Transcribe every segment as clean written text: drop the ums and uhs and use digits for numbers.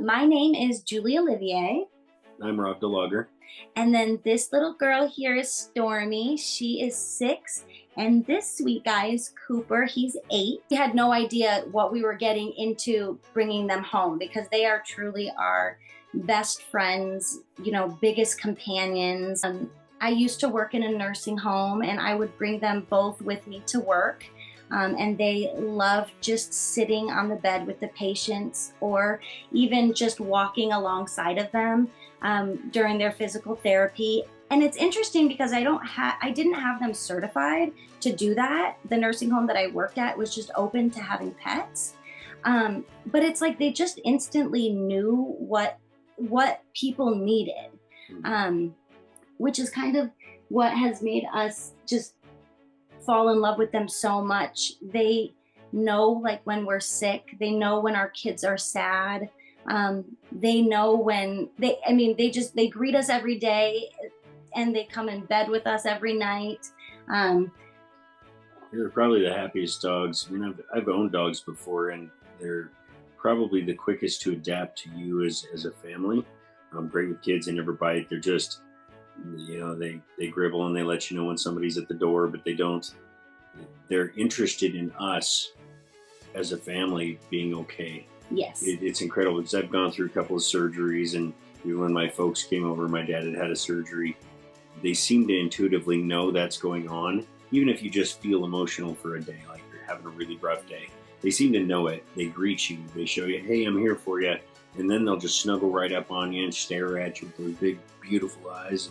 My name is Julie Olivier. I'm Rob DeLogger. And then this little girl here is Stormy. She is 6. And this sweet guy is Cooper. He's 8. We had no idea what we were getting into bringing them home because they are truly our best friends, biggest companions. I used to work in a nursing home and I would bring them both with me to work. And they love just sitting on the bed with the patients or even just walking alongside of them during their physical therapy. And it's interesting because I didn't have them certified to do that. The nursing home that I worked at was just open to having pets. But it's like they just instantly knew what people needed, which is kind of what has made us just fall in love with them so much. They know like when we're sick, they know when our kids are sad. They know when they greet us every day and they come in bed with us every night. They're probably the happiest dogs. I mean, I've owned dogs before, and they're probably the quickest to adapt to you as a family. Great with kids, they never bite. They're just, they gribble and they let you know when somebody's at the door, but they're interested in us as a family being okay. Yes. It's incredible because I've gone through a couple of surgeries, and even when my folks came over, my dad had a surgery. They seem to intuitively know that's going on, even if you just feel emotional for a day, like you're having a really rough day. They seem to know it. They greet you. They show you, hey, I'm here for you. And then they'll just snuggle right up on you and stare at you with those big, beautiful eyes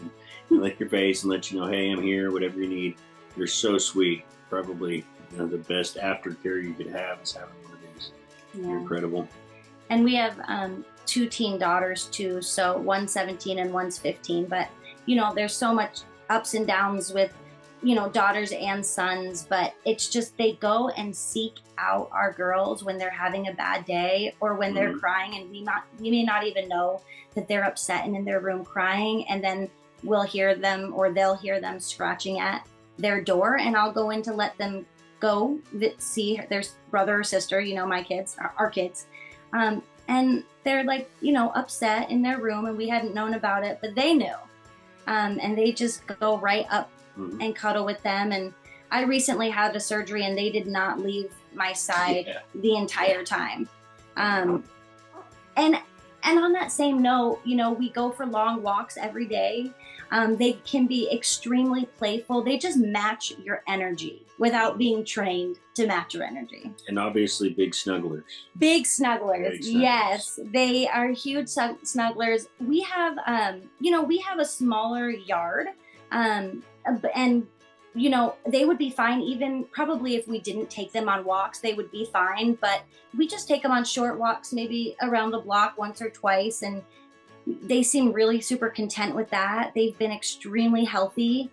and lick your face and let you know, hey, I'm here, whatever you need. They're so sweet. Probably the best aftercare you could have is having one of these. Yeah. Incredible. And we have 2 teen daughters too. So one's 17 and one's 15. But, there's so much ups and downs with, daughters and sons. But it's just they go and seek out our girls when they're having a bad day or when they're crying. And we may not even know that they're upset and in their room crying. And then we'll hear them or they'll hear them scratching at their door. And I'll go in to let them go see their brother or sister, my kids, our kids. And they're like, upset in their room and we hadn't known about it, but they knew. And they just go right up and cuddle with them. And I recently had a surgery and they did not leave my side the entire time. And on that same note, we go for long walks every day. They can be extremely playful. They just match your energy without being trained to match your energy. And obviously big snugglers. Big snugglers. Yes. They are huge snugglers. We have, we have a smaller yard. And they would be fine even probably if we didn't take them on walks, they would be fine. But we just take them on short walks, maybe around the block once or twice. And they seem really super content with that. They've been extremely healthy.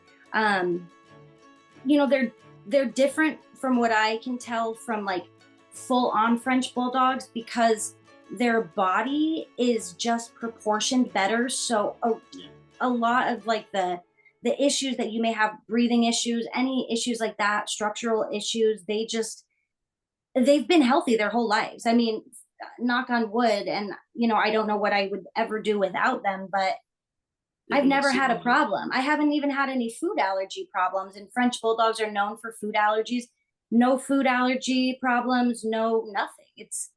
They're different from what I can tell from like full on French bulldogs because their body is just proportioned better. So a lot of like the issues that you may have, breathing issues, any issues like that, structural issues, they've been healthy their whole lives. I mean, knock on wood, and I don't know what I would ever do without them, but I've never had a problem. I haven't even had any food allergy problems, and French bulldogs are known for food allergies. No food allergy problems, no nothing. It's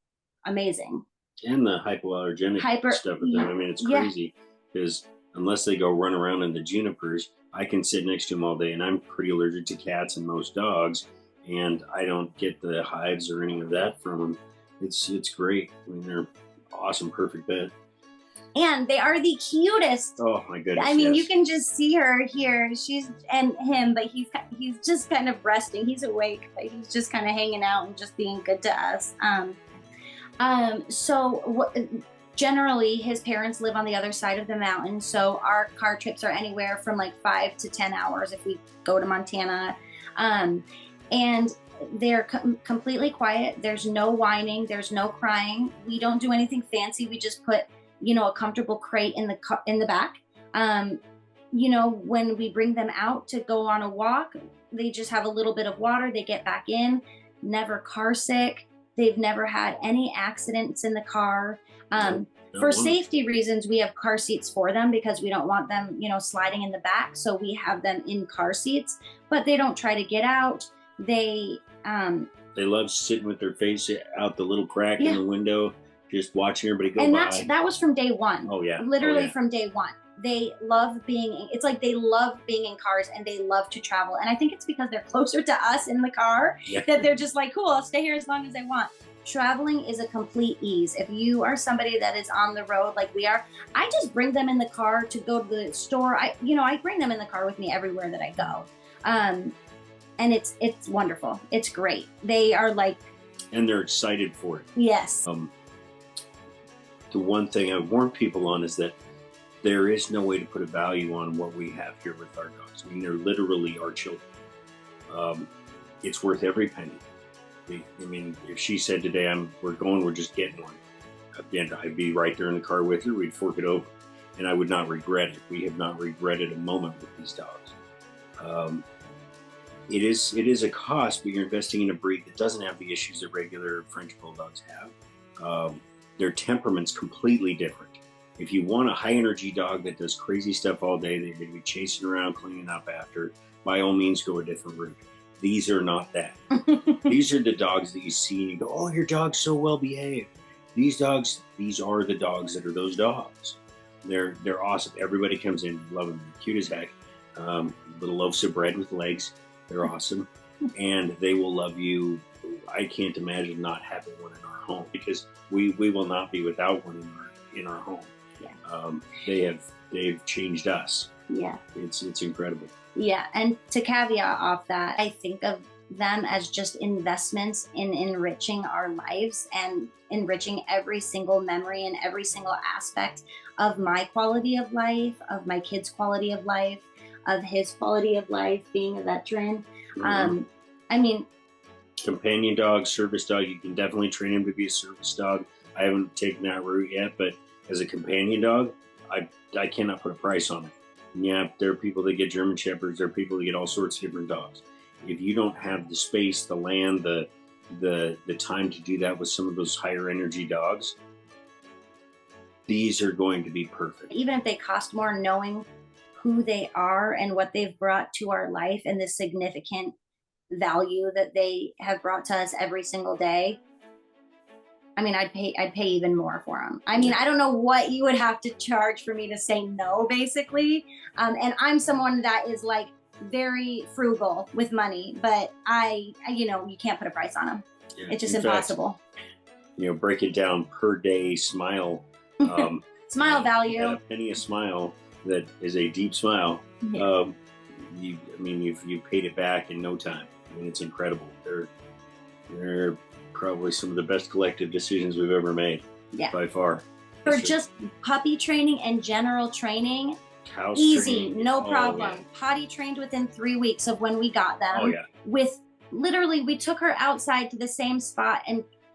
amazing. And the hypoallergenic stuff with them. I mean, it's crazy because unless they go run around in the junipers, I can sit next to them all day, and I'm pretty allergic to cats and most dogs, and I don't get the hives or any of that from them. It's great. I mean, they're awesome, perfect pet. And they are the cutest. Oh my goodness! I mean, you can just see her here. She's and him, but he's just kind of resting. He's awake, but he's just kind of hanging out and just being good to us. Generally, his parents live on the other side of the mountain, so our car trips are anywhere from like 5 to 10 hours if we go to Montana. And they're completely quiet. There's no whining. There's no crying. We don't do anything fancy. We just put, a comfortable crate in the back. When we bring them out to go on a walk, they just have a little bit of water. They get back in, never car sick. They've never had any accidents in the car. For safety reasons, we have car seats for them because we don't want them, you know, sliding in the back. So we have them in car seats, but they don't try to get out. They love sitting with their face out the little crack in the window, just watching everybody go by. And that was from day one. Oh yeah. Literally from day one. They love it's like they love being in cars and they love to travel. And I think it's because they're closer to us in the car that they're just like, cool, I'll stay here as long as I want. Traveling is a complete ease. If you are somebody that is on the road like we are, I just bring them in the car to go to the store. I bring them in the car with me everywhere that I go. And it's wonderful. It's great. They are like, and they're excited for it. Yes. The one thing I warn people on is that there is no way to put a value on what we have here with our dogs. I mean, they're literally our children. It's worth every penny. I mean, if she said today, we're just getting one. Again, I'd be right there in the car with her. We'd fork it over, and I would not regret it. We have not regretted a moment with these dogs. It is a cost, but you're investing in a breed that doesn't have the issues that regular French Bulldogs have. Their temperament's completely different. If you want a high energy dog that does crazy stuff all day, they're going to be chasing around, cleaning up after, by all means, go a different route. These are not that. These are the dogs that you see and you go, oh, your dog's so well behaved. These are the dogs that are those dogs. They're awesome. Everybody comes in, love them. They're cute as heck. Little loaves of bread with legs. They're awesome. And they will love you. I can't imagine not having one in our home because we will not be without one in our home. Yeah. They've changed us. Yeah. It's incredible. Yeah, and to caveat off that, I think of them as just investments in enriching our lives and enriching every single memory and every single aspect of my quality of life, of my kids' quality of life, of his quality of life, being a veteran. Mm-hmm. I mean, companion dog, service dog, you can definitely train him to be a service dog. I haven't taken that route yet, but as a companion dog, I cannot put a price on it. Yeah, there are people that get German Shepherds. There are people that get all sorts of different dogs. If you don't have the space, the land, the time to do that with some of those higher energy dogs, these are going to be perfect. Even if they cost more, knowing who they are and what they've brought to our life and the significant value that they have brought to us every single day, I mean, I'd pay even more for them. I mean, I don't know what you would have to charge for me to say no, basically. And I'm someone that is like very frugal with money, but you can't put a price on them. Yeah, it's just impossible. Fact, break it down per day smile. Smile value. A penny a smile that is a deep smile. Yeah. You've paid it back in no time. I mean, it's incredible. They're probably some of the best collective decisions we've ever made, by far. For just puppy training and general training, house easy, training. No problem. Yeah. Potty trained within 3 weeks of when we got them. Oh yeah. With literally, we took her outside to the same spot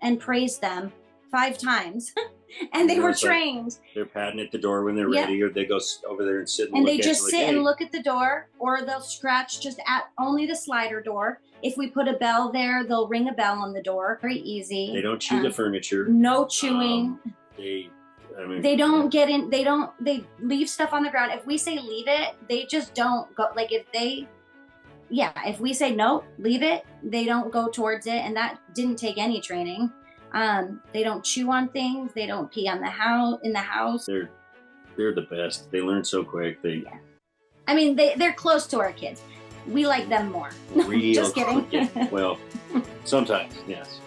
and praised them 5 times, and they were trained. Like they're patting at the door when they're ready, or they go over there and sit and they just sit and look at the door, or they'll scratch just at only the slider door. If we put a bell there, they'll ring a bell on the door. Very easy. They don't chew the furniture. No chewing. They don't get in. They leave stuff on the ground. If we say leave it, they just don't go. Like if we say no, leave it, they don't go towards it. And that didn't take any training. They don't chew on things. They don't pee on in the house. They're the best. They learn so quick. I mean, they're close to our kids. We like them more. Real Just kidding. Well, sometimes, yes.